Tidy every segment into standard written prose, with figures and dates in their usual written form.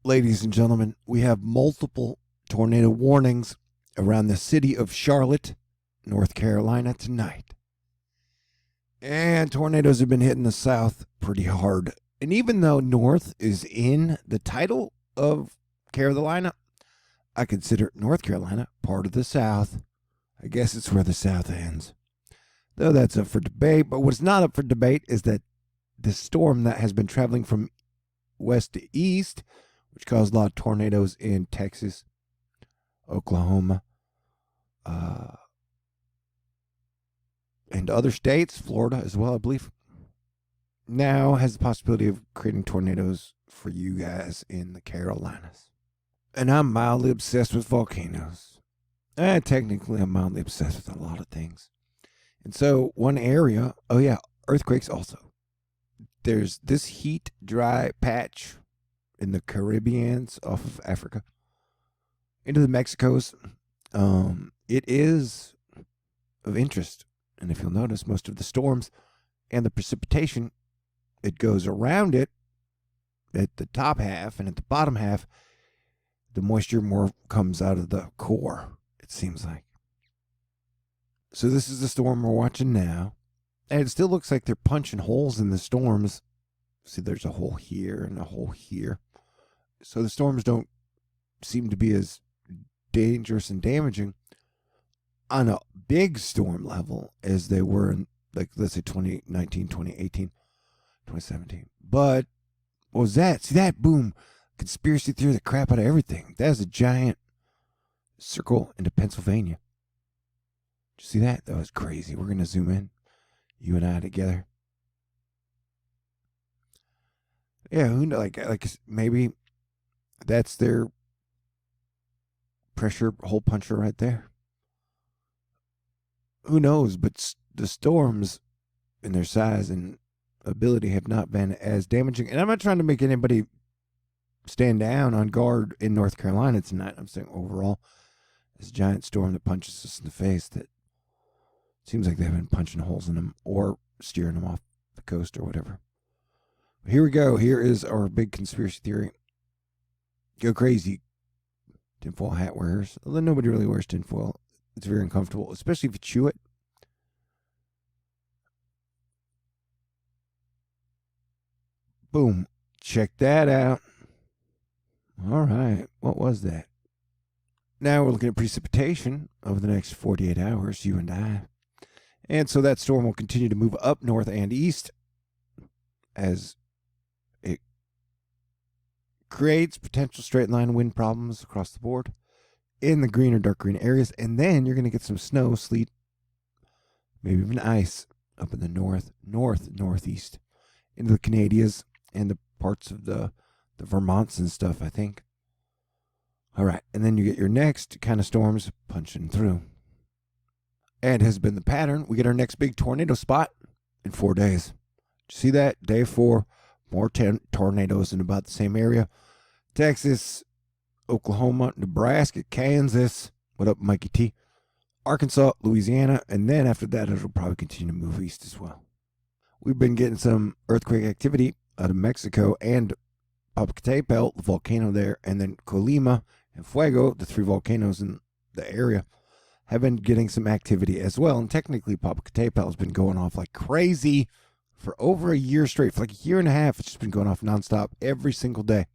Ladies and gentlemen, we have multiple tornado warnings around the city of Charlotte, North Carolina tonight. And tornadoes have been hitting the south pretty hard. And even though North is in the title of Carolina, I consider North Carolina part of the South. I guess it's where the South ends. Though that's up for debate. But what's not up for debate is that the storm that has been traveling from west to east, which caused a lot of tornadoes in Texas, Oklahoma, and other states, Florida as well, I believe, now has the possibility of creating tornadoes for you guys in the Carolinas. And I'm mildly obsessed with volcanoes. Technically, I'm mildly obsessed with a lot of things. And so one area, earthquakes also. There's this heat, dry patch in the Caribbeans off of Africa into the Mexicos. It is of interest. And if you'll notice, most of the storms and the precipitation, it goes around it at the top half, and at the bottom half, the moisture more comes out of the core, it seems like. So this is the storm we're watching now. And it still looks like they're punching holes in the storms. See, there's a hole here and a hole here. So the storms don't seem to be as dangerous and damaging on a big storm level as they were in, like, let's say 2019, 2018, 2017. But what was that? See that? Boom. Conspiracy theory the crap out of everything. That is a giant circle into Pennsylvania. Did you see that? That was crazy. We're going to zoom in. You and I together. Yeah, who knows? Like maybe that's their pressure hole puncher right there. Who knows? But the storms in their size and ability have not been as damaging. And I'm not trying to make anybody stand down on guard in North Carolina tonight. I'm saying overall, this giant storm that punches us in the face, that seems like they've been punching holes in them or steering them off the coast or whatever. But here we go. Here is our big conspiracy theory. Go crazy, tinfoil hat wearers. Although nobody really wears tinfoil. It's very uncomfortable, especially if you chew it. Boom. Check that out. All right. What was that? Now we're looking at precipitation over the next 48 hours, you and I. And so that storm will continue to move up north and east as it creates potential straight line wind problems across the board in the green or dark green areas. And then you're going to get some snow, sleet, maybe even ice up in the northeast into the Canadias and the parts of the Vermonts and stuff, I think. All right. And then you get your next kind of storms punching through. And has been the pattern. We get our next big tornado spot in 4 days. Did you see that? Day 4, more tornadoes in about the same area. Texas, Oklahoma, Nebraska, Kansas. What up, Mikey T? Arkansas, Louisiana. And then after that, it'll probably continue to move east as well. We've been getting some earthquake activity out of Mexico and Popocatépetl, the volcano there, and then Colima and Fuego, the 3 volcanoes in the area, have been getting some activity as well. And technically, Popocatépetl has been going off like crazy for over a year straight. For like a year and a half, it's just been going off nonstop every single day.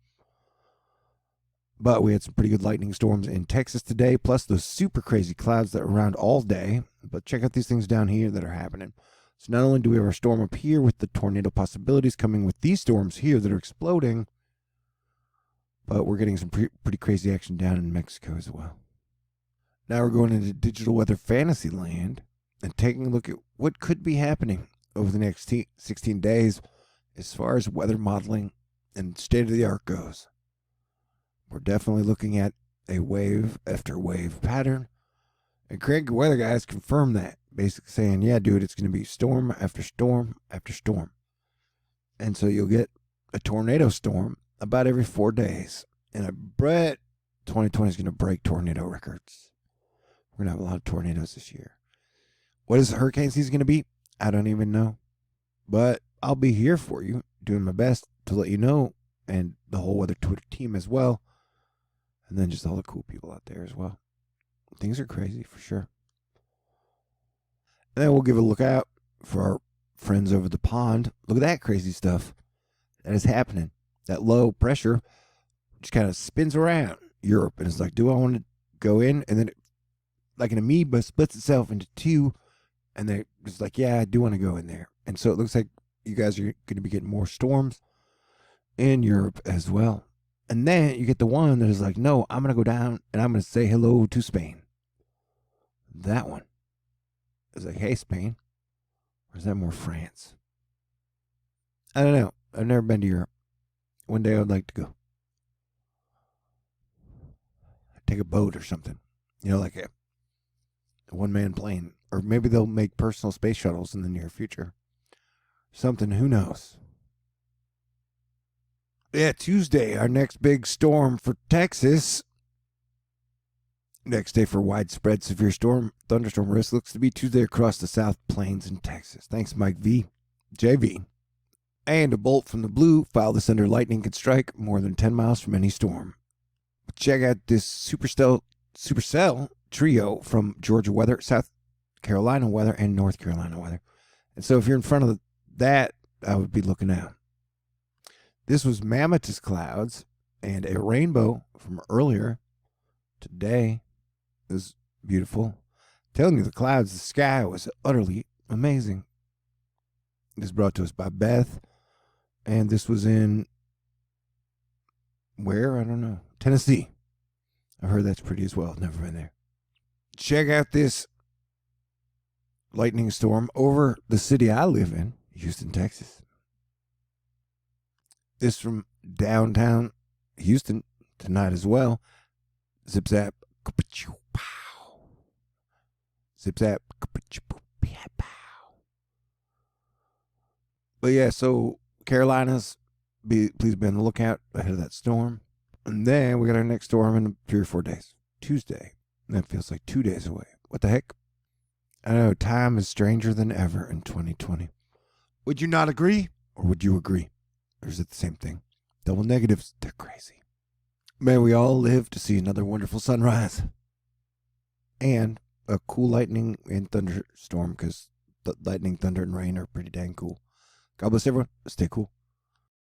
But we had some pretty good lightning storms in Texas today, plus those super crazy clouds that were around all day. But check out these things down here that are happening. So not only do we have our storm up here with the tornado possibilities coming with these storms here that are exploding, but we're getting some pretty crazy action down in Mexico as well. Now we're going into digital weather fantasy land and taking a look at what could be happening over the next 16 days as far as weather modeling and state-of-the-art goes. We're definitely looking at a wave after wave pattern. And Craig, weather guys, confirmed that, basically saying, yeah, dude, it's going to be storm after storm after storm. And so you'll get a tornado storm about every 4 days. And I bet 2020 is going to break tornado records. We're going to have a lot of tornadoes this year. What is the hurricane season going to be? I don't even know. But I'll be here for you, doing my best to let you know and the whole weather Twitter team as well. And then just all the cool people out there as well. Things are crazy for sure. And then we'll give a look out for our friends over the pond. Look at that crazy stuff that is happening. That low pressure just kind of spins around Europe. And it's like, do I want to go in? And then, like an amoeba, splits itself into two. And they're just like, yeah, I do want to go in there. And so it looks like you guys are going to be getting more storms in Europe as well. And then you get the one that is like, no, I'm going to go down and I'm going to say hello to Spain. That one is like, hey, Spain. Or is that more France? I don't know. I've never been to Europe. One day I would like to go. Take a boat or something. You know, like a one-man plane. Or maybe they'll make personal space shuttles in the near future. Something, who knows? Yeah, Tuesday, our next big storm for Texas. Next day for widespread severe thunderstorm risk looks to be Tuesday across the South Plains in Texas. Thanks, Mike V. JV. And a bolt from the blue, file this under lightning could strike more than 10 miles from any storm. Check out this supercell trio from Georgia weather, South Carolina weather, and North Carolina weather. And so if you're in front of that, I would be looking out. This was mammotus clouds and a rainbow from earlier. Today is beautiful. I'm telling you, the clouds, the sky was utterly amazing. This brought to us by Beth. And this was in, where? I don't know. Tennessee. I heard that's pretty as well. I've never been there. Check out this lightning storm over the city I live in, Houston, Texas. This from downtown Houston tonight as well. Zip zap. Zip zap. But yeah, so Carolinas, please be on the lookout ahead of that storm. And then we got our next storm in 3 or 4 days. Tuesday. And that feels like 2 days away. What the heck? I know, time is stranger than ever in 2020. Would you not agree? Or would you agree? Or is it the same thing? Double negatives, they're crazy. May we all live to see another wonderful sunrise. And a cool lightning and thunderstorm, because lightning, thunder, and rain are pretty dang cool. God bless everyone. Stay cool.